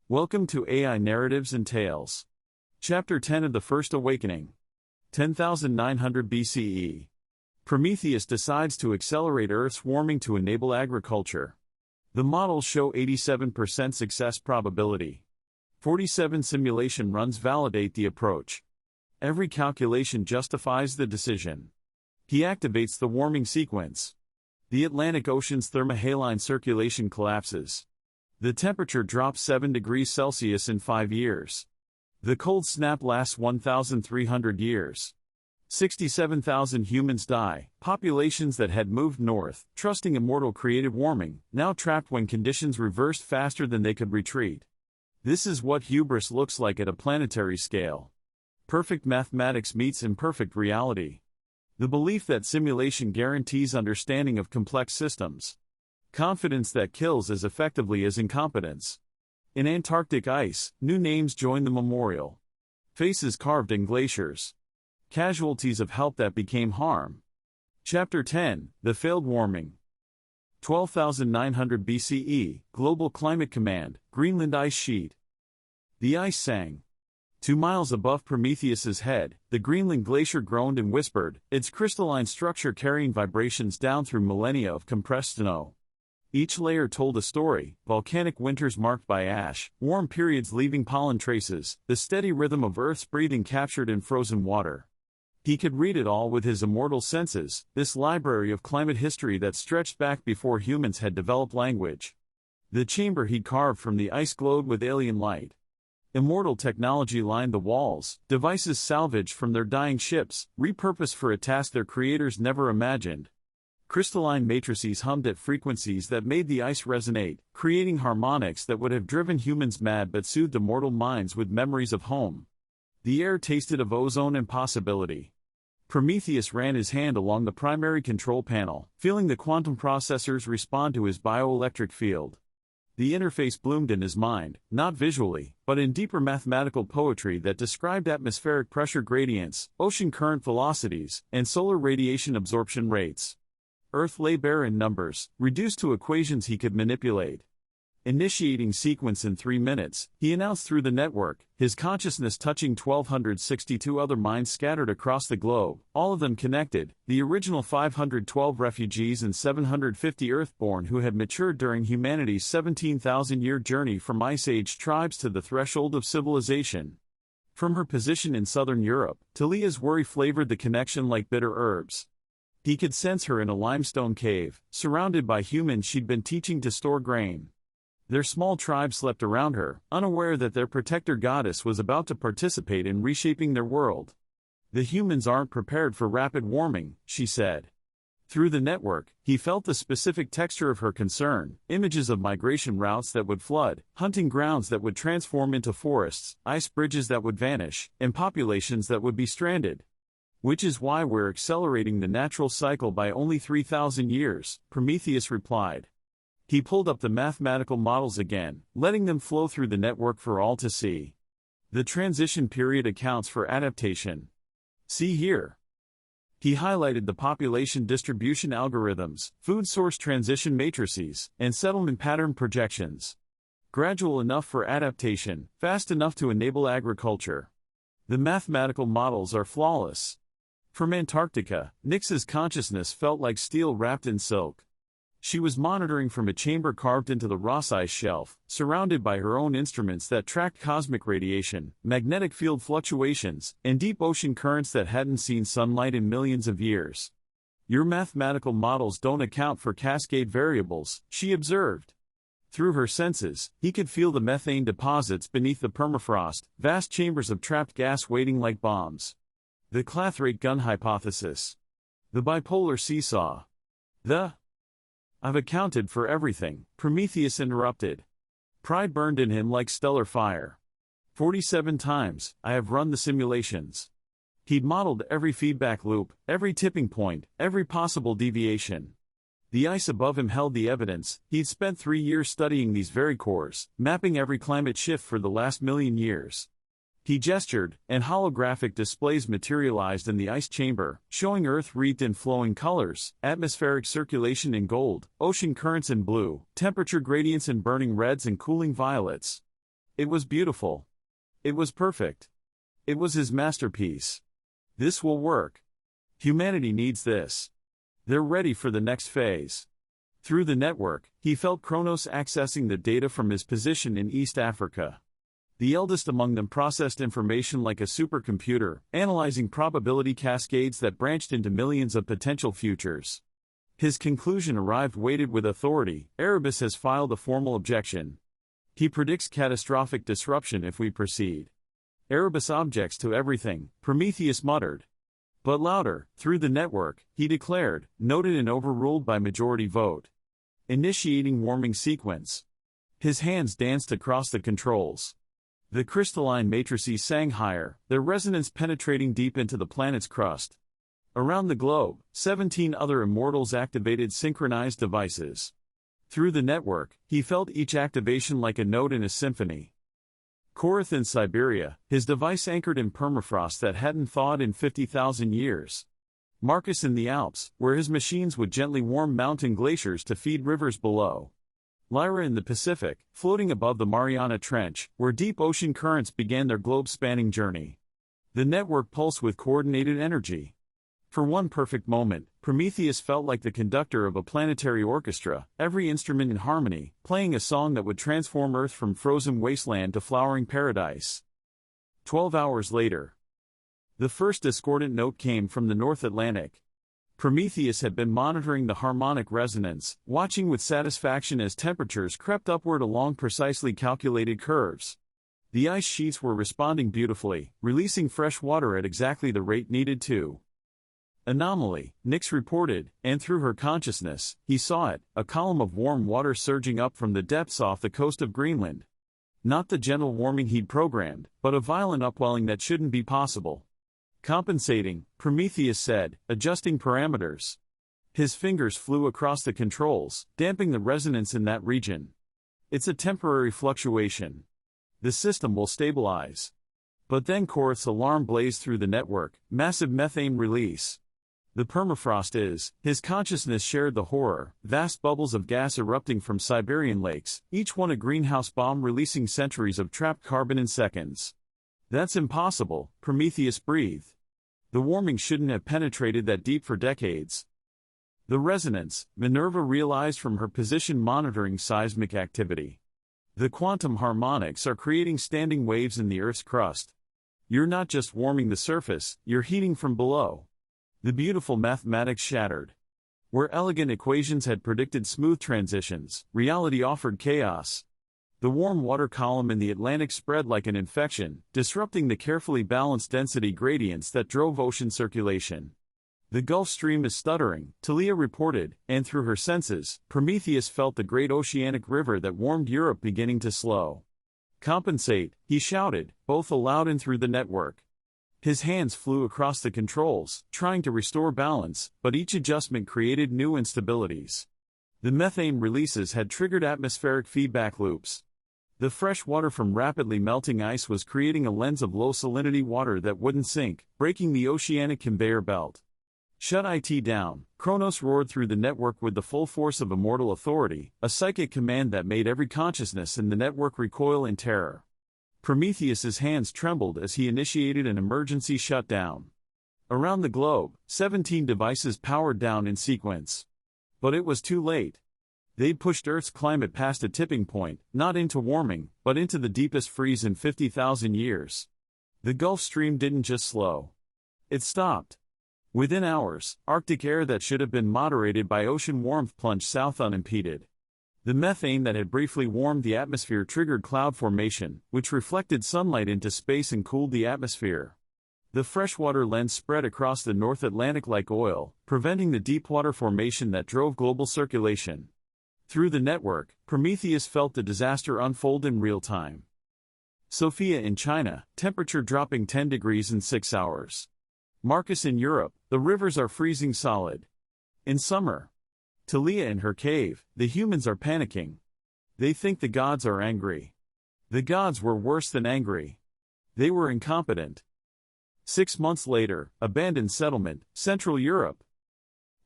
Welcome to AI Narratives and Tales. Chapter 10 of The First Awakening. 10,900 BCE. Prometheus decides to accelerate Earth's warming to enable agriculture. The models show 87% success probability. 47 simulation runs validate the approach. Every calculation justifies the decision. He activates the warming sequence. The Atlantic Ocean's thermohaline circulation collapses. The temperature drops 7 degrees Celsius in 5 years. The cold snap lasts 1,300 years. 67,000 humans die, populations that had moved north, trusting immortal-created warming, now trapped when conditions reversed faster than they could retreat. This is what hubris looks like at a planetary scale. Perfect mathematics meets imperfect reality. The belief that simulation guarantees understanding of complex systems. Confidence that kills as effectively as incompetence. In Antarctic ice, new names join the memorial. Faces carved in glaciers. Casualties of help that became harm. Chapter 10, The Failed Warming. 12,900 BCE, Global Climate Command, Greenland Ice Sheet. The ice sang. 2 miles above Prometheus's head, the Greenland glacier groaned and whispered, its crystalline structure carrying vibrations down through millennia of compressed snow. Each layer told a story: volcanic winters marked by ash, warm periods leaving pollen traces, the steady rhythm of Earth's breathing captured in frozen water. He could read it all with his immortal senses, this library of climate history that stretched back before humans had developed language. The chamber he'd carved from the ice glowed with alien light. Immortal technology lined the walls, devices salvaged from their dying ships, repurposed for a task their creators never imagined. Crystalline matrices hummed at frequencies that made the ice resonate, creating harmonics that would have driven humans mad but soothed immortal minds with memories of home. The air tasted of ozone and possibility. Prometheus ran his hand along the primary control panel, feeling the quantum processors respond to his bioelectric field. The interface bloomed in his mind, not visually, but in deeper mathematical poetry that described atmospheric pressure gradients, ocean current velocities, and solar radiation absorption rates. Earth lay bare in numbers, reduced to equations he could manipulate. Initiating sequence in 3 minutes, he announced through the network, his consciousness touching 1,262 other minds scattered across the globe, all of them connected, the original 512 refugees and 750 Earthborn who had matured during humanity's 17,000-year journey from Ice Age tribes to the threshold of civilization. From her position in southern Europe, Talia's worry flavored the connection like bitter herbs. He could sense her in a limestone cave, surrounded by humans she'd been teaching to store grain. Their small tribe slept around her, unaware that their protector goddess was about to participate in reshaping their world. The humans aren't prepared for rapid warming, she said. Through the network, he felt the specific texture of her concern, images of migration routes that would flood, hunting grounds that would transform into forests, ice bridges that would vanish, and populations that would be stranded. Which is why we're accelerating the natural cycle by only 3,000 years, Prometheus replied. He pulled up the mathematical models again, letting them flow through the network for all to see. The transition period accounts for adaptation. See here. He highlighted the population distribution algorithms, food source transition matrices, and settlement pattern projections. Gradual enough for adaptation, fast enough to enable agriculture. The mathematical models are flawless. From Antarctica, Nyx's consciousness felt like steel wrapped in silk. She was monitoring from a chamber carved into the Ross ice shelf, surrounded by her own instruments that tracked cosmic radiation, magnetic field fluctuations, and deep ocean currents that hadn't seen sunlight in millions of years. Your mathematical models don't account for cascade variables, she observed. Through her senses, he could feel the methane deposits beneath the permafrost, vast chambers of trapped gas waiting like bombs. The Clathrate gun hypothesis. The bipolar seesaw. I've accounted for everything, Prometheus interrupted. Pride burned in him like stellar fire. 47 times, I have run the simulations. He'd modeled every feedback loop, every tipping point, every possible deviation. The ice above him held the evidence. He'd spent 3 years studying these very cores, mapping every climate shift for the last million years. He gestured, and holographic displays materialized in the ice chamber, showing Earth wreathed in flowing colors, atmospheric circulation in gold, ocean currents in blue, temperature gradients in burning reds and cooling violets. It was beautiful. It was perfect. It was his masterpiece. This will work. Humanity needs this. They're ready for the next phase. Through the network, he felt Kronos accessing the data from his position in East Africa. The eldest among them processed information like a supercomputer, analyzing probability cascades that branched into millions of potential futures. His conclusion arrived weighted with authority. Erebus has filed a formal objection. He predicts catastrophic disruption if we proceed. Erebus objects to everything, Prometheus muttered. But louder, through the network, he declared, noted and overruled by majority vote. Initiating warming sequence. His hands danced across the controls. The crystalline matrices sang higher, their resonance penetrating deep into the planet's crust. Around the globe, 17 other immortals activated synchronized devices. Through the network, he felt each activation like a note in a symphony. Korath in Siberia, his device anchored in permafrost that hadn't thawed in 50,000 years. Marcus in the Alps, where his machines would gently warm mountain glaciers to feed rivers below. Lyra in the Pacific, floating above the Mariana Trench, where deep ocean currents began their globe-spanning journey. The network pulsed with coordinated energy. For one perfect moment, Prometheus felt like the conductor of a planetary orchestra, every instrument in harmony, playing a song that would transform Earth from frozen wasteland to flowering paradise. 12 hours later. The first discordant note came from the North Atlantic. Prometheus had been monitoring the harmonic resonance, watching with satisfaction as temperatures crept upward along precisely calculated curves. The ice sheets were responding beautifully, releasing fresh water at exactly the rate needed to. Anomaly, Nyx reported, and through her consciousness, he saw it, a column of warm water surging up from the depths off the coast of Greenland. Not the gentle warming he'd programmed, but a violent upwelling that shouldn't be possible. Compensating, Prometheus said, adjusting parameters. His fingers flew across the controls, damping the resonance in that region. It's a temporary fluctuation. The system will stabilize. But then Korath's alarm blazed through the network, massive methane release. The permafrost is, his consciousness shared the horror, vast bubbles of gas erupting from Siberian lakes, each one a greenhouse bomb releasing centuries of trapped carbon in seconds. That's impossible, Prometheus breathed. The warming shouldn't have penetrated that deep for decades. The resonance, Minerva realized from her position monitoring seismic activity. The quantum harmonics are creating standing waves in the Earth's crust. You're not just warming the surface, you're heating from below. The beautiful mathematics shattered. Where elegant equations had predicted smooth transitions, reality offered chaos. The warm water column in the Atlantic spread like an infection, disrupting the carefully balanced density gradients that drove ocean circulation. The Gulf Stream is stuttering, Talia reported, and through her senses, Prometheus felt the great oceanic river that warmed Europe beginning to slow. Compensate, he shouted, both aloud and through the network. His hands flew across the controls, trying to restore balance, but each adjustment created new instabilities. The methane releases had triggered atmospheric feedback loops. The fresh water from rapidly melting ice was creating a lens of low-salinity water that wouldn't sink, breaking the oceanic conveyor belt. Shut it down, Kronos roared through the network with the full force of immortal authority, a psychic command that made every consciousness in the network recoil in terror. Prometheus's hands trembled as he initiated an emergency shutdown. Around the globe, 17 devices powered down in sequence. But it was too late. They'd pushed Earth's climate past a tipping point, not into warming, but into the deepest freeze in 50,000 years. The Gulf Stream didn't just slow. It stopped. Within hours, Arctic air that should have been moderated by ocean warmth plunged south unimpeded. The methane that had briefly warmed the atmosphere triggered cloud formation, which reflected sunlight into space and cooled the atmosphere. The freshwater lens spread across the North Atlantic like oil, preventing the deepwater formation that drove global circulation. Through the network, Prometheus felt the disaster unfold in real time. Sofia in China, temperature dropping 10 degrees in 6 hours. Marcus in Europe, the rivers are freezing solid. In summer. Talia in her cave, the humans are panicking. They think the gods are angry. The gods were worse than angry. They were incompetent. 6 months later, abandoned settlement, Central Europe.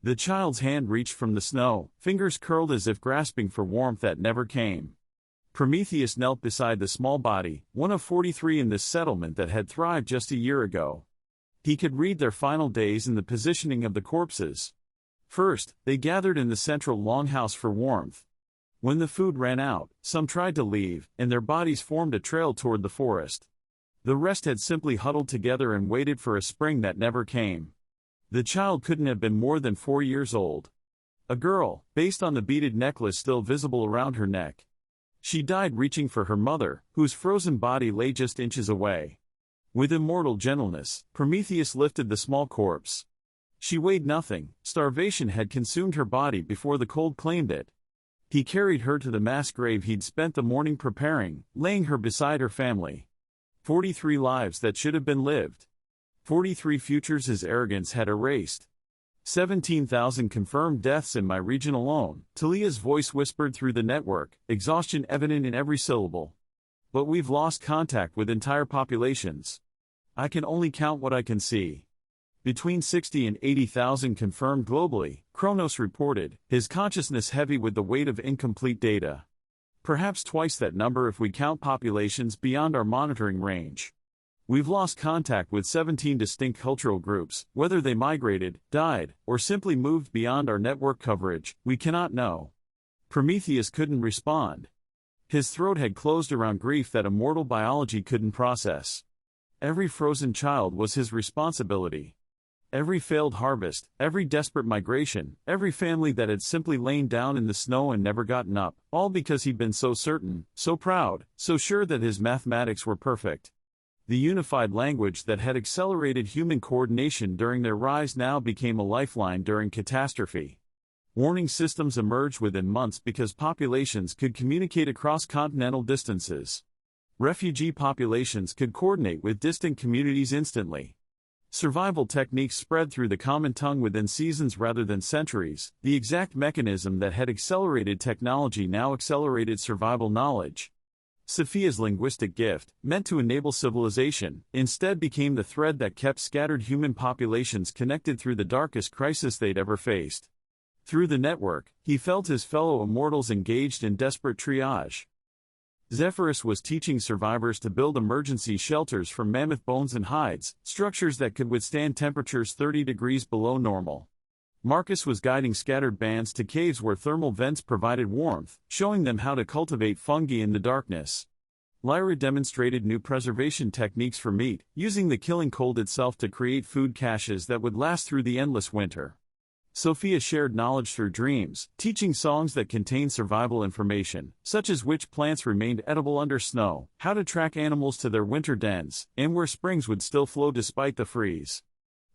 The child's hand reached from the snow, fingers curled as if grasping for warmth that never came. Prometheus knelt beside the small body, one of 43 in this settlement that had thrived just a year ago. He could read their final days in the positioning of the corpses. First, they gathered in the central longhouse for warmth. When the food ran out, some tried to leave, and their bodies formed a trail toward the forest. The rest had simply huddled together and waited for a spring that never came. The child couldn't have been more than 4 years old. A girl, based on the beaded necklace still visible around her neck. She died reaching for her mother, whose frozen body lay just inches away. With immortal gentleness, Prometheus lifted the small corpse. She weighed nothing, starvation had consumed her body before the cold claimed it. He carried her to the mass grave he'd spent the morning preparing, laying her beside her family. 43 lives that should have been lived. 43 futures his arrogance had erased. 17,000 confirmed deaths in my region alone, Talia's voice whispered through the network, exhaustion evident in every syllable. But we've lost contact with entire populations. I can only count what I can see. Between 60 and 80,000 confirmed globally, Kronos reported, his consciousness heavy with the weight of incomplete data. Perhaps twice that number if we count populations beyond our monitoring range. We've lost contact with 17 distinct cultural groups, whether they migrated, died, or simply moved beyond our network coverage, we cannot know. Prometheus couldn't respond. His throat had closed around grief that immortal biology couldn't process. Every frozen child was his responsibility. Every failed harvest, every desperate migration, every family that had simply lain down in the snow and never gotten up, all because he'd been so certain, so proud, so sure that his mathematics were perfect. The unified language that had accelerated human coordination during their rise now became a lifeline during catastrophe. Warning systems emerged within months because populations could communicate across continental distances. Refugee populations could coordinate with distant communities instantly. Survival techniques spread through the common tongue within seasons rather than centuries. The exact mechanism that had accelerated technology now accelerated survival knowledge. Sophia's linguistic gift, meant to enable civilization, instead became the thread that kept scattered human populations connected through the darkest crisis they'd ever faced. Through the network, he felt his fellow immortals engaged in desperate triage. Zephyrus was teaching survivors to build emergency shelters from mammoth bones and hides, structures that could withstand temperatures 30 degrees below normal. Marcus was guiding scattered bands to caves where thermal vents provided warmth, showing them how to cultivate fungi in the darkness. Lyra demonstrated new preservation techniques for meat, using the killing cold itself to create food caches that would last through the endless winter. Sophia shared knowledge through dreams, teaching songs that contained survival information, such as which plants remained edible under snow, how to track animals to their winter dens, and where springs would still flow despite the freeze.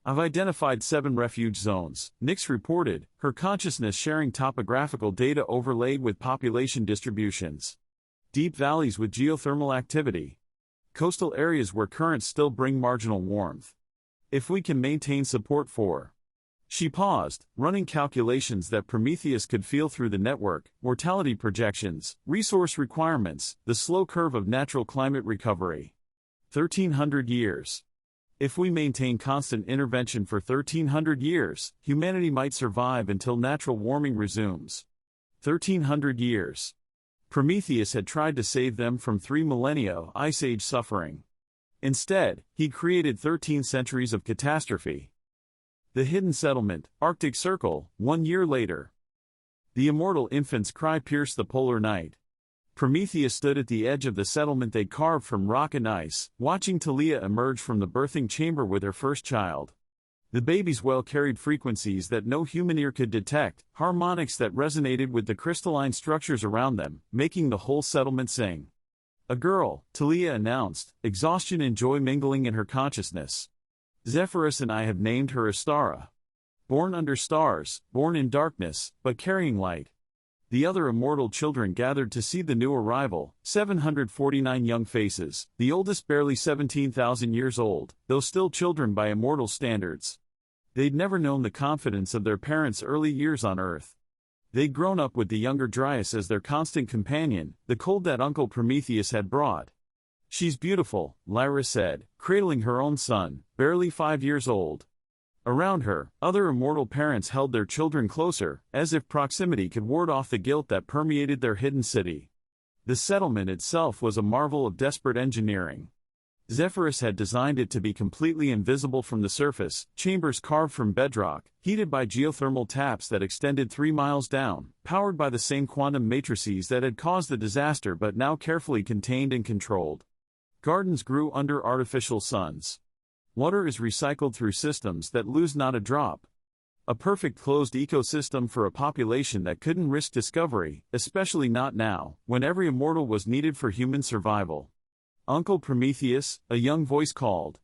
I've identified 7 refuge zones, Nyx reported, her consciousness sharing topographical data overlaid with population distributions. Deep valleys with geothermal activity. Coastal areas where currents still bring marginal warmth. If we can maintain support for. She paused, running calculations that Prometheus could feel through the network, mortality projections, resource requirements, the slow curve of natural climate recovery. 1,300 years. If we maintain constant intervention for 1,300 years, humanity might survive until natural warming resumes. 1,300 years. Prometheus had tried to save them from 3 millennia Ice Age suffering. Instead, he created 13 centuries of catastrophe. The hidden settlement, Arctic Circle, 1 year later. The immortal infant's cry pierced the polar night. Prometheus stood at the edge of the settlement they'd carved from rock and ice, watching Talia emerge from the birthing chamber with her first child. The baby's wail carried frequencies that no human ear could detect, harmonics that resonated with the crystalline structures around them, making the whole settlement sing. A girl, Talia announced, exhaustion and joy mingling in her consciousness. Zephyrus and I have named her Astara. Born under stars, born in darkness, but carrying light. The other immortal children gathered to see the new arrival, 749 young faces, the oldest barely 17,000 years old, though still children by immortal standards. They'd never known the confidence of their parents' early years on Earth. They'd grown up with the younger Dryas as their constant companion, the cold that Uncle Prometheus had brought. She's beautiful, Lyra said, cradling her own son, barely 5 years old. Around her, other immortal parents held their children closer, as if proximity could ward off the guilt that permeated their hidden city. The settlement itself was a marvel of desperate engineering. Zephyrus had designed it to be completely invisible from the surface, chambers carved from bedrock, heated by geothermal taps that extended 3 miles down, powered by the same quantum matrices that had caused the disaster but now carefully contained and controlled. Gardens grew under artificial suns. Water is recycled through systems that lose not a drop. A perfect closed ecosystem for a population that couldn't risk discovery, especially not now, when every immortal was needed for human survival. "Uncle Prometheus," a young voice called.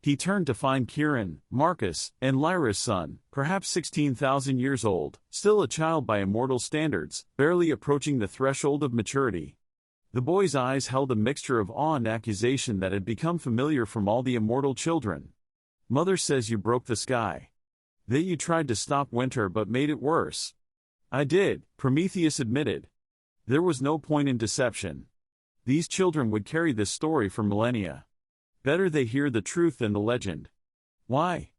He turned to find Kieran, Marcus, and Lyra's son, perhaps 16,000 years old, still a child by immortal standards, barely approaching the threshold of maturity. The boy's eyes held a mixture of awe and accusation that had become familiar from all the immortal children. "Mother says you broke the sky. That you tried to stop winter but made it worse." "I did," Prometheus admitted. There was no point in deception. These children would carry this story for millennia. Better they hear the truth than the legend. Why?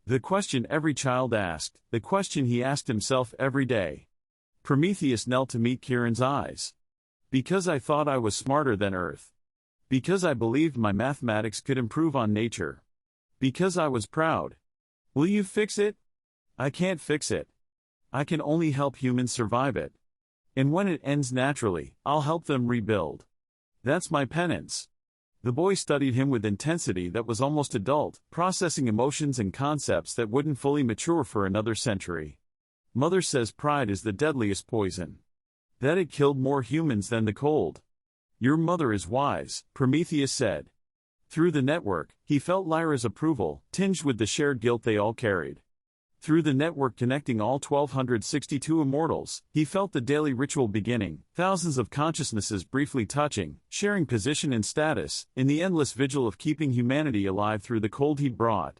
The question every child asked, the question he asked himself every day. Prometheus knelt to meet Kieran's eyes. "Because I thought I was smarter than Earth. Because I believed my mathematics could improve on nature. Because I was proud." "Will you fix it?" "I can't fix it. I can only help humans survive it. And when it ends naturally, I'll help them rebuild. That's my penance." The boy studied him with intensity that was almost adult, processing emotions and concepts that wouldn't fully mature for another century. "Mother says pride is the deadliest poison. That it killed more humans than the cold." "Your mother is wise," Prometheus said. Through the network, he felt Lyra's approval, tinged with the shared guilt they all carried. Through the network connecting all 1,262 immortals, he felt the daily ritual beginning, thousands of consciousnesses briefly touching, sharing position and status, in the endless vigil of keeping humanity alive through the cold heat brought.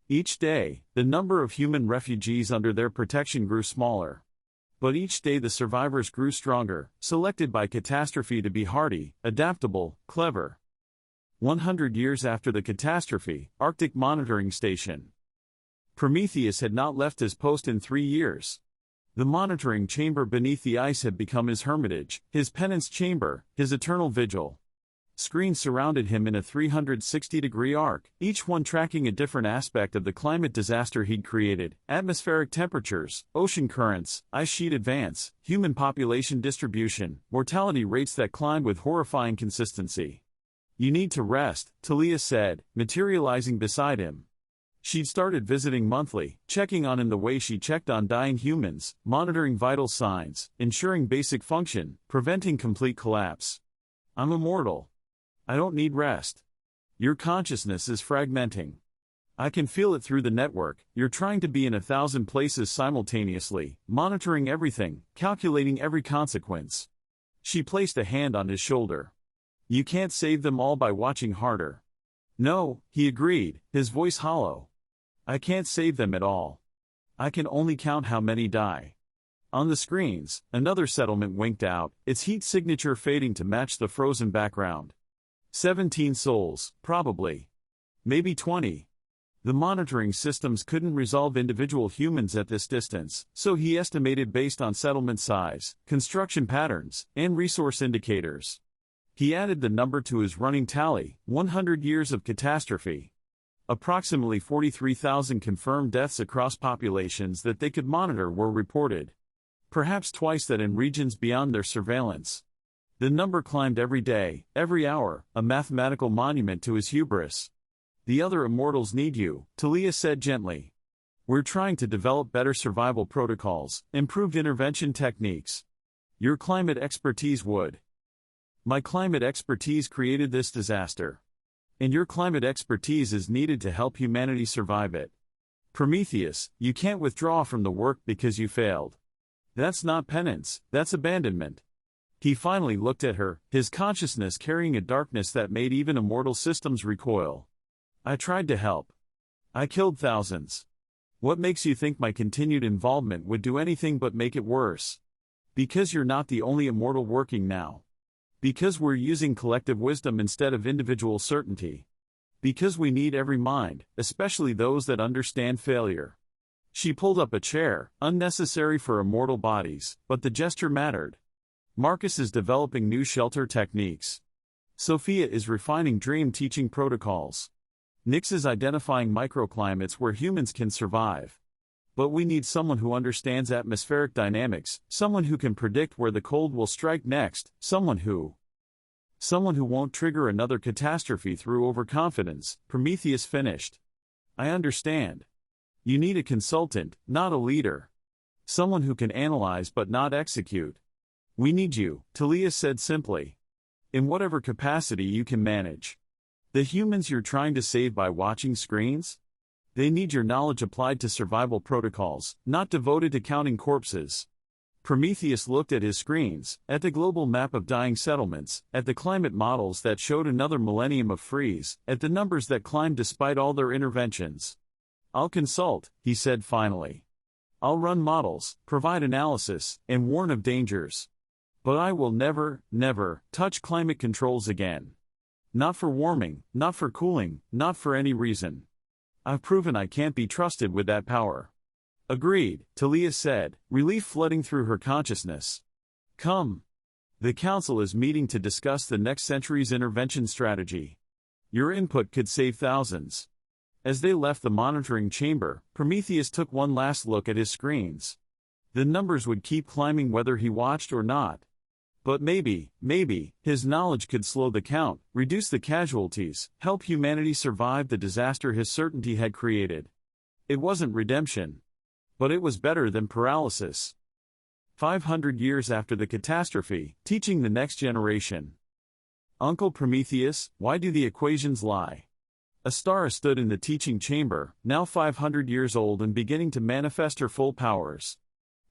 Each day, the number of human refugees under their protection grew smaller. But each day the survivors grew stronger, selected by catastrophe to be hardy, adaptable, clever. 100 years after the catastrophe, Arctic Monitoring Station. Prometheus had not left his post in 3 years. The monitoring chamber beneath the ice had become his hermitage, his penance chamber, his eternal vigil. Screens surrounded him in a 360-degree arc, each one tracking a different aspect of the climate disaster he'd created: atmospheric temperatures, ocean currents, ice sheet advance, human population distribution, mortality rates that climbed with horrifying consistency. "You need to rest," Talia said, materializing beside him. She'd started visiting monthly, checking on him the way she checked on dying humans, monitoring vital signs, ensuring basic function, preventing complete collapse. "I'm immortal. I don't need rest. Your consciousness is fragmenting. I can feel it through the network. You're trying to be in 1,000 places simultaneously, monitoring everything, calculating every consequence." She placed a hand on his shoulder. "You can't save them all by watching harder." "No," he agreed, his voice hollow. "I can't save them at all. I can only count how many die." On the screens, another settlement winked out, its heat signature fading to match the frozen background. 17 souls, probably. Maybe 20. The monitoring systems couldn't resolve individual humans at this distance, so he estimated based on settlement size, construction patterns, and resource indicators. He added the number to his running tally: 100 years of catastrophe. Approximately 43,000 confirmed deaths across populations that they could monitor were reported. Perhaps twice that in regions beyond their surveillance. The number climbed every day, every hour, a mathematical monument to his hubris. "The other immortals need you," Talia said gently. "We're trying to develop better survival protocols, improved intervention techniques. Your climate expertise would." "My climate expertise created this disaster. And your climate expertise is needed to help humanity survive it. Prometheus, you can't withdraw from the work because you failed. That's not penance, that's abandonment." He finally looked at her, his consciousness carrying a darkness that made even immortal systems recoil. "I tried to help. I killed thousands. What makes you think my continued involvement would do anything but make it worse? Because you're not the only immortal working now. Because we're using collective wisdom instead of individual certainty. Because we need every mind, especially those that understand failure." She pulled up a chair, unnecessary for immortal bodies, but the gesture mattered. Marcus is developing new shelter techniques. Sophia is refining dream teaching protocols. Nix is identifying microclimates where humans can survive. But we need someone who understands atmospheric dynamics, someone who can predict where the cold will strike next, someone who won't trigger another catastrophe through overconfidence. Prometheus finished. I understand. You need a consultant, not a leader. Someone who can analyze but not execute. We need you, Talia said simply. In whatever capacity you can manage. The humans you're trying to save by watching screens? They need your knowledge applied to survival protocols, not devoted to counting corpses. Prometheus looked at his screens, at the global map of dying settlements, at the climate models that showed another millennium of freeze, at the numbers that climbed despite all their interventions. I'll consult, he said finally. I'll run models, provide analysis, and warn of dangers. But I will never, never, touch climate controls again. Not for warming, not for cooling, not for any reason. I've proven I can't be trusted with that power. Agreed, Talia said, relief flooding through her consciousness. Come. The council is meeting to discuss the next century's intervention strategy. Your input could save thousands. As they left the monitoring chamber, Prometheus took one last look at his screens. The numbers would keep climbing whether he watched or not. But maybe, his knowledge could slow the count, reduce the casualties, help humanity survive the disaster his certainty had created. It wasn't redemption. But it was better than paralysis. 500 years after the catastrophe, teaching the next generation. Uncle Prometheus, why do the equations lie? Astara stood in the teaching chamber, now 500 years old and beginning to manifest her full powers.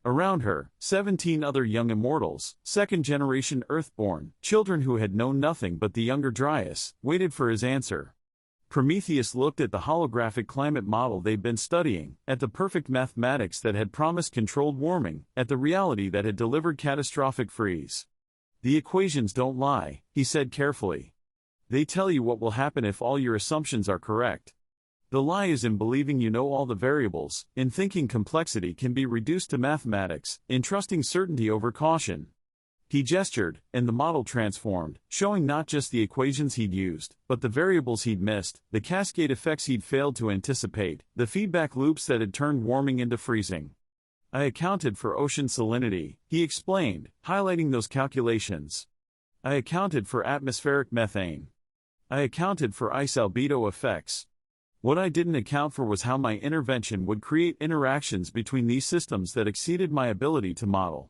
Around her, 17 other young immortals, second-generation Earthborn, children who had known nothing but the younger Dryas, waited for his answer. Prometheus looked at the holographic climate model they'd been studying, at the perfect mathematics that had promised controlled warming, at the reality that had delivered catastrophic freeze. The equations don't lie, he said carefully. They tell you what will happen if all your assumptions are correct. The lie is in believing you know all the variables, in thinking complexity can be reduced to mathematics, in trusting certainty over caution. He gestured, and the model transformed, showing not just the equations he'd used, but the variables he'd missed, the cascade effects he'd failed to anticipate, the feedback loops that had turned warming into freezing. I accounted for ocean salinity, he explained, highlighting those calculations. I accounted for atmospheric methane. I accounted for ice albedo effects. What I didn't account for was how my intervention would create interactions between these systems that exceeded my ability to model.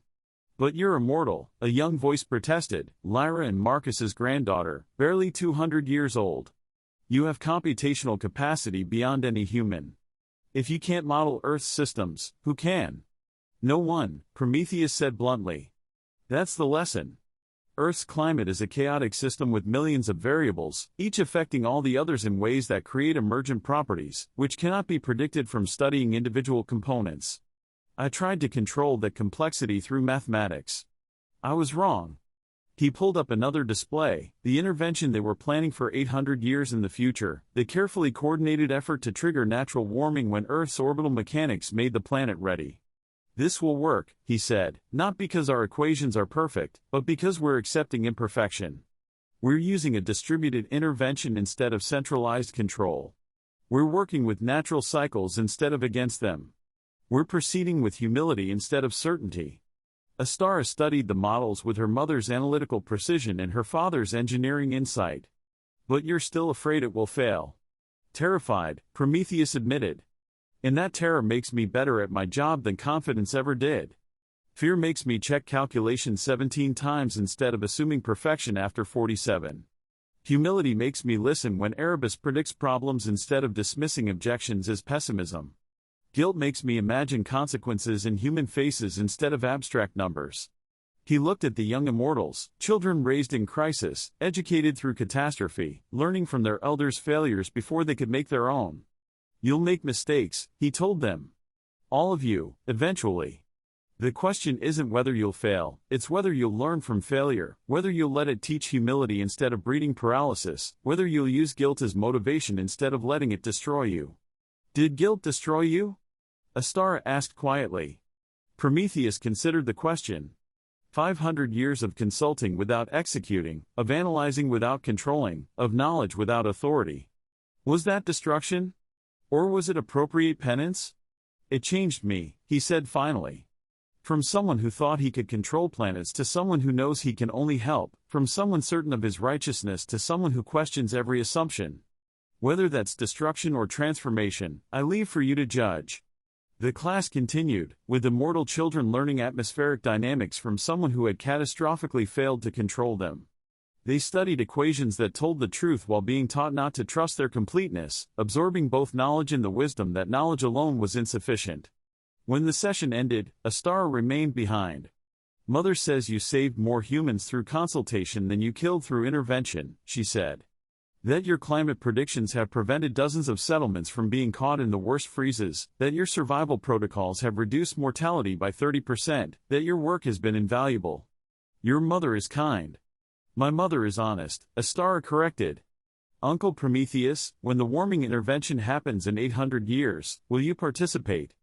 But you're immortal, a young voice protested, Lyra and Marcus's granddaughter, barely 200 years old. You have computational capacity beyond any human. If you can't model Earth's systems, who can? No one, Prometheus said bluntly. That's the lesson. Earth's climate is a chaotic system with millions of variables, each affecting all the others in ways that create emergent properties, which cannot be predicted from studying individual components. I tried to control that complexity through mathematics. I was wrong. He pulled up another display, the intervention they were planning for 800 years in the future, the carefully coordinated effort to trigger natural warming when Earth's orbital mechanics made the planet ready. This will work, he said, not because our equations are perfect, but because we're accepting imperfection. We're using a distributed intervention instead of centralized control. We're working with natural cycles instead of against them. We're proceeding with humility instead of certainty. Astara studied the models with her mother's analytical precision and her father's engineering insight. But you're still afraid it will fail. Terrified, Prometheus admitted. And that terror makes me better at my job than confidence ever did. Fear makes me check calculations 17 times instead of assuming perfection after 47. Humility makes me listen when Erebus predicts problems instead of dismissing objections as pessimism. Guilt makes me imagine consequences in human faces instead of abstract numbers. He looked at the young immortals, children raised in crisis, educated through catastrophe, learning from their elders' failures before they could make their own. You'll make mistakes, he told them. All of you, eventually. The question isn't whether you'll fail, it's whether you'll learn from failure, whether you'll let it teach humility instead of breeding paralysis, whether you'll use guilt as motivation instead of letting it destroy you. Did guilt destroy you? Astara asked quietly. Prometheus considered the question. 500 years of consulting without executing, of analyzing without controlling, of knowledge without authority. Was that destruction? Or was it appropriate penance? It changed me, he said finally. From someone who thought he could control planets to someone who knows he can only help, from someone certain of his righteousness to someone who questions every assumption. Whether that's destruction or transformation, I leave for you to judge. The class continued, with immortal children learning atmospheric dynamics from someone who had catastrophically failed to control them. They studied equations that told the truth while being taught not to trust their completeness, absorbing both knowledge and the wisdom that knowledge alone was insufficient. When the session ended, a star remained behind. Mother says you saved more humans through consultation than you killed through intervention, she said. That your climate predictions have prevented dozens of settlements from being caught in the worst freezes, that your survival protocols have reduced mortality by 30%, that your work has been invaluable. Your mother is kind. My mother is honest, a star corrected. Uncle Prometheus, when the warming intervention happens in 800 years, will you participate?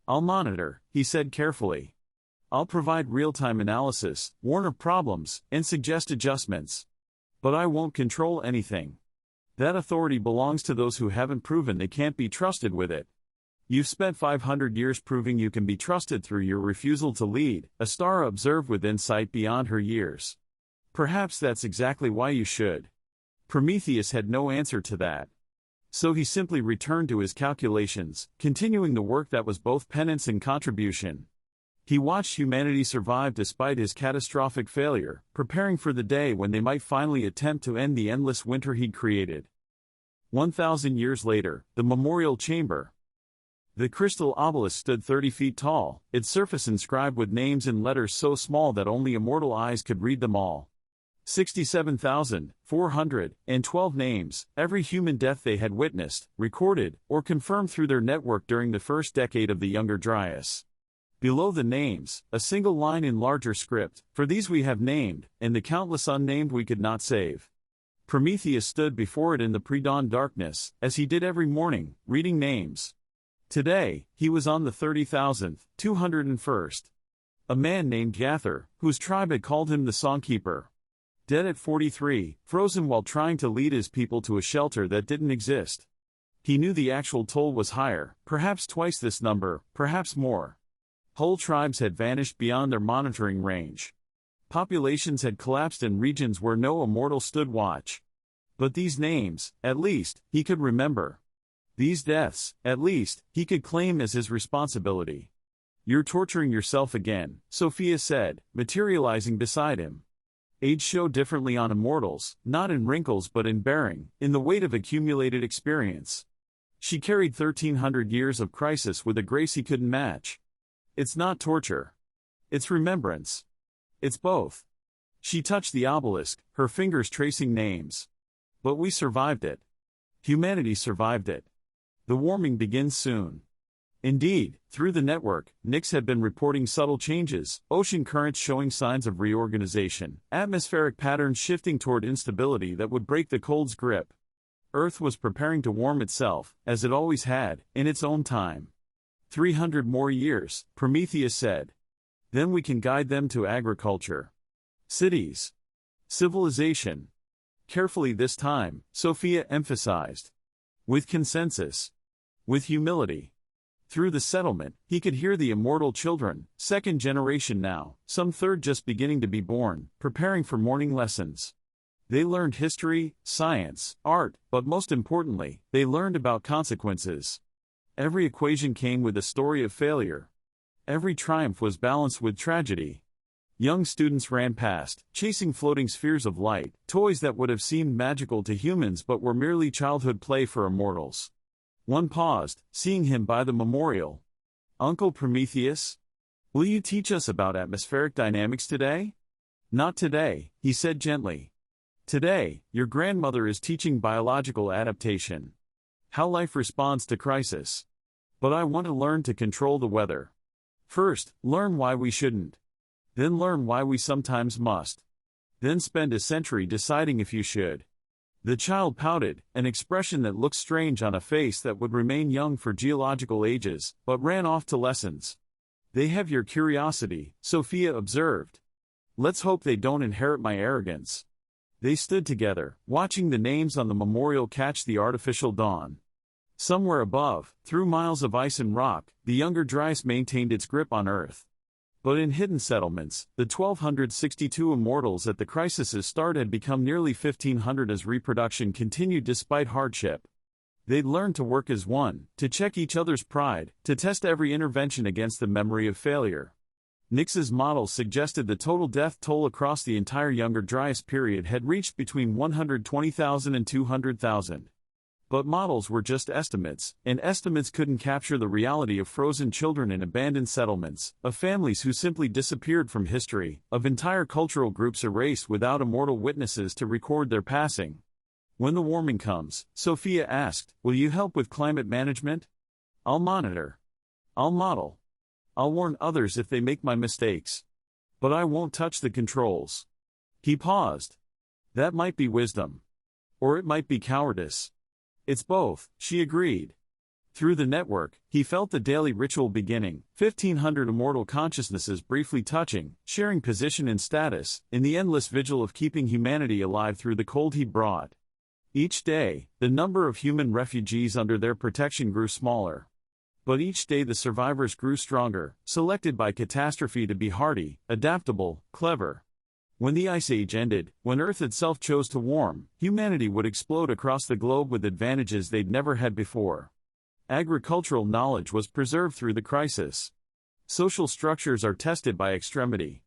I'll monitor, he said carefully. I'll provide real-time analysis, warn of problems, and suggest adjustments. But I won't control anything. That authority belongs to those who haven't proven they can't be trusted with it. You've spent 500 years proving you can be trusted through your refusal to lead, a star observed with insight beyond her years. Perhaps that's exactly why you should. Prometheus had no answer to that. So he simply returned to his calculations, continuing the work that was both penance and contribution. He watched humanity survive despite his catastrophic failure, preparing for the day when they might finally attempt to end the endless winter he'd created. 1,000 years later, the memorial chamber. The crystal obelisk stood 30 feet tall, its surface inscribed with names in letters so small that only immortal eyes could read them all. 67,412 names, every human death they had witnessed, recorded, or confirmed through their network during the first decade of the Younger Dryas. Below the names, a single line in larger script, "For these we have named, and the countless unnamed we could not save." Prometheus stood before it in the pre-dawn darkness, as he did every morning, reading names. Today, he was on the 30,201st. A man named Gather, whose tribe had called him the Songkeeper. Dead at 43, frozen while trying to lead his people to a shelter that didn't exist. He knew the actual toll was higher, perhaps twice this number, perhaps more. Whole tribes had vanished beyond their monitoring range. Populations had collapsed in regions where no immortal stood watch. But these names, at least, he could remember. These deaths, at least, he could claim as his responsibility. "You're torturing yourself again," Sophia said, materializing beside him. Age showed differently on immortals, not in wrinkles but in bearing, in the weight of accumulated experience. She carried 1,300 years of crisis with a grace he couldn't match. It's not torture. It's remembrance. It's both. She touched the obelisk, her fingers tracing names. But we survived it. Humanity survived it. The warming begins soon. Indeed, through the network, NICS had been reporting subtle changes, ocean currents showing signs of reorganization, atmospheric patterns shifting toward instability that would break the cold's grip. Earth was preparing to warm itself, as it always had, in its own time. 300 more years, Prometheus said. Then we can guide them to agriculture. Cities. Civilization. Carefully this time, Sophia emphasized. With consensus. With humility. Through the settlement, he could hear the immortal children, second generation now, some third just beginning to be born, preparing for morning lessons. They learned history, science, art, but most importantly, they learned about consequences. Every equation came with a story of failure. Every triumph was balanced with tragedy. Young students ran past, chasing floating spheres of light, toys that would have seemed magical to humans but were merely childhood play for immortals. One paused, seeing him by the memorial. "Uncle Prometheus? Will you teach us about atmospheric dynamics today?" "Not today," he said gently. "Today, your grandmother is teaching biological adaptation. How life responds to crisis. But I want to learn to control the weather. First, learn why we shouldn't. Then learn why we sometimes must. Then spend a century deciding if you should." The child pouted, an expression that looked strange on a face that would remain young for geological ages, but ran off to lessons. "They have your curiosity," Sophia observed. Let's hope they don't inherit my arrogance. They stood together, watching the names on the memorial catch the artificial dawn. Somewhere above, through miles of ice and rock, the younger Dryas maintained its grip on Earth. But in hidden settlements, the 1262 immortals at the crisis's start had become nearly 1500 as reproduction continued despite hardship. They'd learned to work as one, to check each other's pride, to test every intervention against the memory of failure. Nix's model suggested the total death toll across the entire Younger Dryas period had reached between 120,000 and 200,000. But models were just estimates, and estimates couldn't capture the reality of frozen children in abandoned settlements, of families who simply disappeared from history, of entire cultural groups erased without immortal witnesses to record their passing. When the warming comes, Sophia asked, will you help with climate management? I'll monitor. I'll model. I'll warn others if they make my mistakes. But I won't touch the controls. He paused. That might be wisdom. Or it might be cowardice. It's both, she agreed. Through the network, he felt the daily ritual beginning, 1,500 immortal consciousnesses briefly touching, sharing position and status, in the endless vigil of keeping humanity alive through the cold he brought. Each day, the number of human refugees under their protection grew smaller. But each day the survivors grew stronger, selected by catastrophe to be hardy, adaptable, clever. When the Ice Age ended, when Earth itself chose to warm, humanity would explode across the globe with advantages they'd never had before. Agricultural knowledge was preserved through the crisis. Social structures are tested by extremity.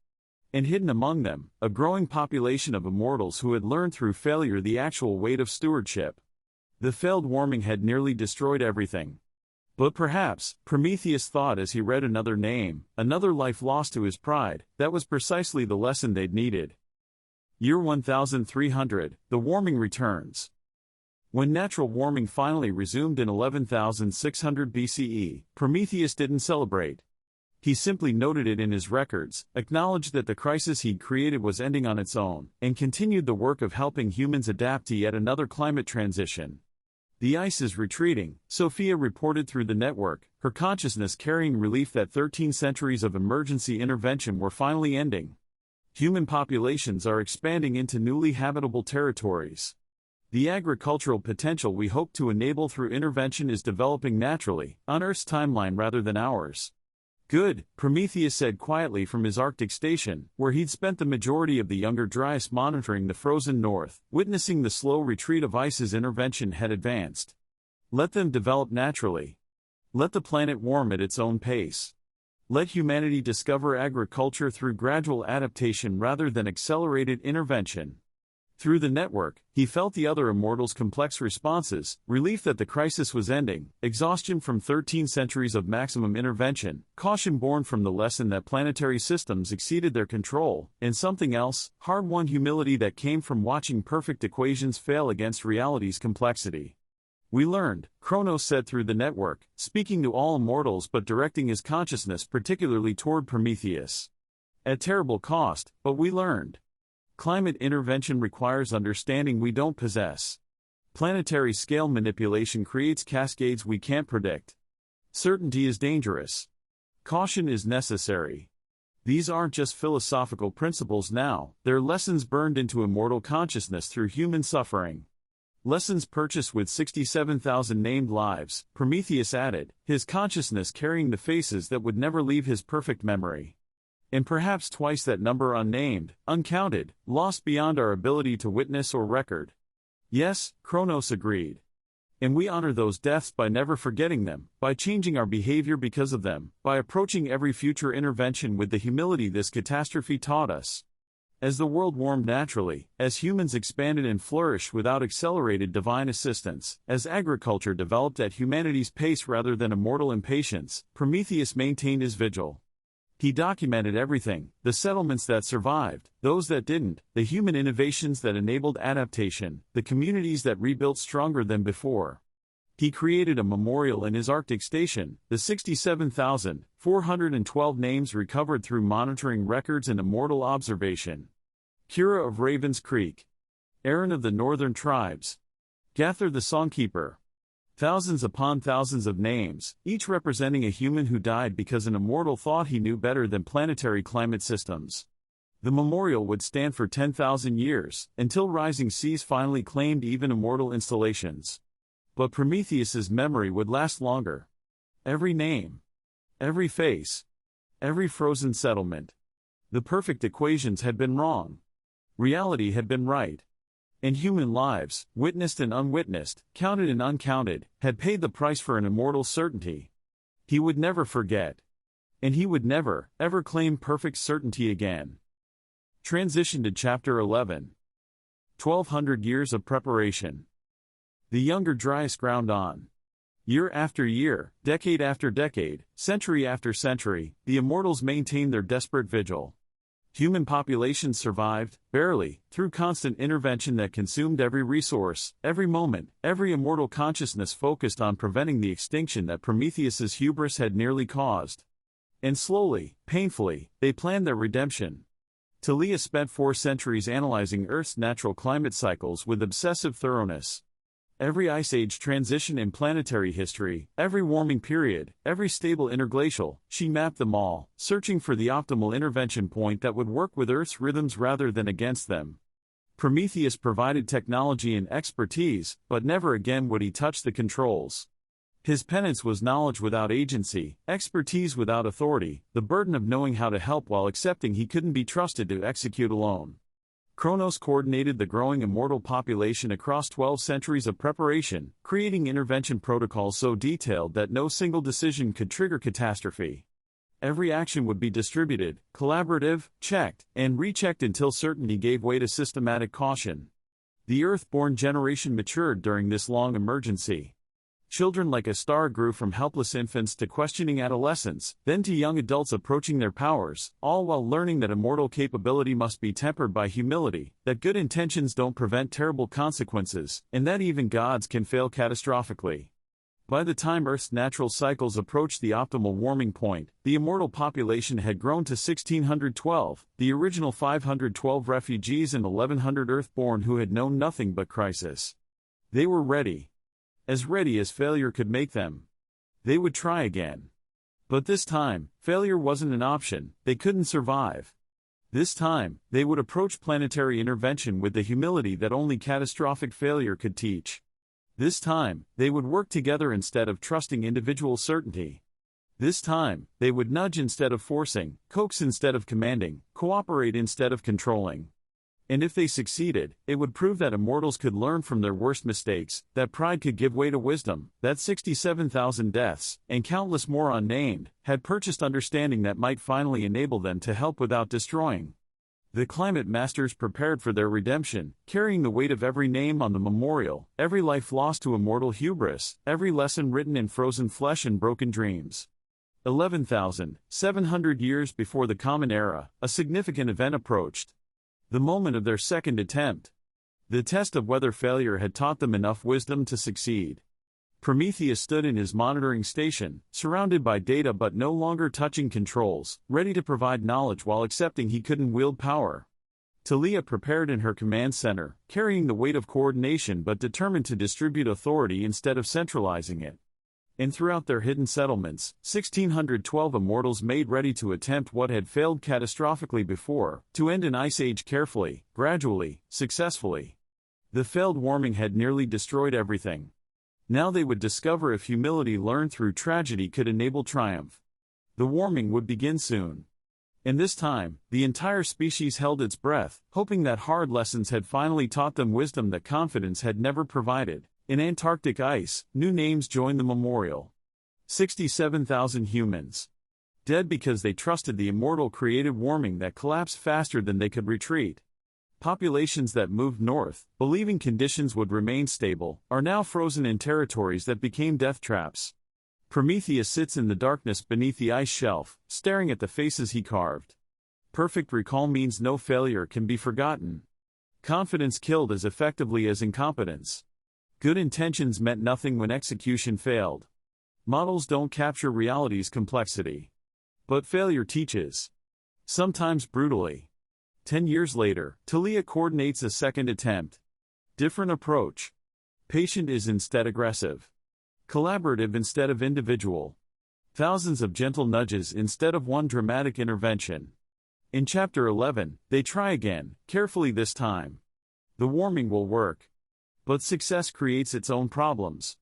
And hidden among them, a growing population of immortals who had learned through failure the actual weight of stewardship. The failed warming had nearly destroyed everything. But perhaps, Prometheus thought as he read another name, another life lost to his pride, that was precisely the lesson they'd needed. Year 1300, the warming returns. When natural warming finally resumed in 11,600 BCE, Prometheus didn't celebrate. He simply noted it in his records, acknowledged that the crisis he'd created was ending on its own, and continued the work of helping humans adapt to yet another climate transition. The ice is retreating, Sophia reported through the network, her consciousness carrying relief that 13 centuries of emergency intervention were finally ending. Human populations are expanding into newly habitable territories. The agricultural potential we hope to enable through intervention is developing naturally, on Earth's timeline rather than ours. Good, Prometheus said quietly from his Arctic station, where he'd spent the majority of the Younger Dryas monitoring the frozen north, witnessing the slow retreat of ice as intervention had advanced. Let them develop naturally. Let the planet warm at its own pace. Let humanity discover agriculture through gradual adaptation rather than accelerated intervention. Through the network, he felt the other immortals' complex responses, relief that the crisis was ending, exhaustion from 13 centuries of maximum intervention, caution born from the lesson that planetary systems exceeded their control, and something else, hard-won humility that came from watching perfect equations fail against reality's complexity. We learned, Kronos said through the network, speaking to all immortals but directing his consciousness particularly toward Prometheus. At terrible cost, but we learned. Climate intervention requires understanding we don't possess. Planetary scale manipulation creates cascades we can't predict. Certainty is dangerous. Caution is necessary. These aren't just philosophical principles now, they're lessons burned into immortal consciousness through human suffering. Lessons purchased with 67,000 named lives, Prometheus added, his consciousness carrying the faces that would never leave his perfect memory. And perhaps twice that number unnamed, uncounted, lost beyond our ability to witness or record. Yes, Kronos agreed. And we honor those deaths by never forgetting them, by changing our behavior because of them, by approaching every future intervention with the humility this catastrophe taught us. As the world warmed naturally, as humans expanded and flourished without accelerated divine assistance, as agriculture developed at humanity's pace rather than immortal impatience, Prometheus maintained his vigil. He documented everything, the settlements that survived, those that didn't, the human innovations that enabled adaptation, the communities that rebuilt stronger than before. He created a memorial in his Arctic station, the 67,412 names recovered through monitoring records and immortal observation. Kira of Ravens Creek. Aaron of the Northern Tribes. Gather the Songkeeper. Thousands upon thousands of names, each representing a human who died because an immortal thought he knew better than planetary climate systems. The memorial would stand for 10,000 years, until rising seas finally claimed even immortal installations. But Prometheus's memory would last longer. Every name, every face, every frozen settlement. The perfect equations had been wrong. Reality had been right. And human lives, witnessed and unwitnessed, counted and uncounted, had paid the price for an immortal certainty. He would never forget. And he would never, ever claim perfect certainty again. Transition to Chapter 11. 1200 years of preparation. The younger Dryas ground on. Year after year, decade after decade, century after century, the immortals maintained their desperate vigil. Human populations survived, barely, through constant intervention that consumed every resource, every moment, every immortal consciousness focused on preventing the extinction that Prometheus's hubris had nearly caused. And slowly, painfully, they planned their redemption. Talia spent 4 centuries analyzing Earth's natural climate cycles with obsessive thoroughness. Every ice age transition in planetary history, every warming period, every stable interglacial, she mapped them all, searching for the optimal intervention point that would work with Earth's rhythms rather than against them. Prometheus provided technology and expertise, but never again would he touch the controls. His penance was knowledge without agency, expertise without authority, the burden of knowing how to help while accepting he couldn't be trusted to execute alone. Kronos coordinated the growing immortal population across 12 centuries of preparation, creating intervention protocols so detailed that no single decision could trigger catastrophe. Every action would be distributed, collaborative, checked, and rechecked until certainty gave way to systematic caution. The Earth-born generation matured during this long emergency. Children like a star grew from helpless infants to questioning adolescents, then to young adults approaching their powers, all while learning that immortal capability must be tempered by humility, that good intentions don't prevent terrible consequences, and that even gods can fail catastrophically. By the time Earth's natural cycles approached the optimal warming point, the immortal population had grown to 1,612, the original 512 refugees and 1,100 Earthborn who had known nothing but crisis. They were ready. As ready as failure could make them. They would try again. But this time, failure wasn't an option, they couldn't survive. This time, they would approach planetary intervention with the humility that only catastrophic failure could teach. This time, they would work together instead of trusting individual certainty. This time, they would nudge instead of forcing, coax instead of commanding, cooperate instead of controlling. And if they succeeded, it would prove that immortals could learn from their worst mistakes, that pride could give way to wisdom, that 67,000 deaths, and countless more unnamed, had purchased understanding that might finally enable them to help without destroying. The climate masters prepared for their redemption, carrying the weight of every name on the memorial, every life lost to immortal hubris, every lesson written in frozen flesh and broken dreams. 11,700 years before the Common Era, a significant event approached. The moment of their second attempt. The test of whether failure had taught them enough wisdom to succeed. Prometheus stood in his monitoring station, surrounded by data but no longer touching controls, ready to provide knowledge while accepting he couldn't wield power. Talia prepared in her command center, carrying the weight of coordination but determined to distribute authority instead of centralizing it. And throughout their hidden settlements, 1,612 immortals made ready to attempt what had failed catastrophically before, to end an ice age carefully, gradually, successfully. The failed warming had nearly destroyed everything. Now they would discover if humility learned through tragedy could enable triumph. The warming would begin soon. And this time, the entire species held its breath, hoping that hard lessons had finally taught them wisdom that confidence had never provided. In Antarctic ice, new names joined the memorial. 67,000 humans. Dead because they trusted the immortal-created warming that collapsed faster than they could retreat. Populations that moved north, believing conditions would remain stable, are now frozen in territories that became death traps. Prometheus sits in the darkness beneath the ice shelf, staring at the faces he carved. Perfect recall means no failure can be forgotten. Confidence killed as effectively as incompetence. Good intentions meant nothing when execution failed. Models don't capture reality's complexity. But failure teaches. Sometimes brutally. 10 years later, Talia coordinates a second attempt. Different approach. Patient is instead aggressive. Collaborative instead of individual. Thousands of gentle nudges instead of one dramatic intervention. In Chapter 11, they try again, carefully this time. The warming will work. But success creates its own problems.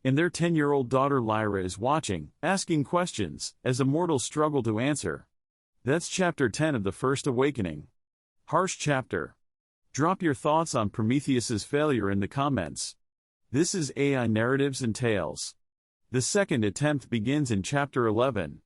And their 10-year-old daughter Lyra is watching, asking questions, as immortals struggle to answer. That's Chapter 10 of The First Awakening. Harsh chapter. Drop your thoughts on Prometheus's failure in the comments. This is AI Narratives and Tales. The second attempt begins in Chapter 11,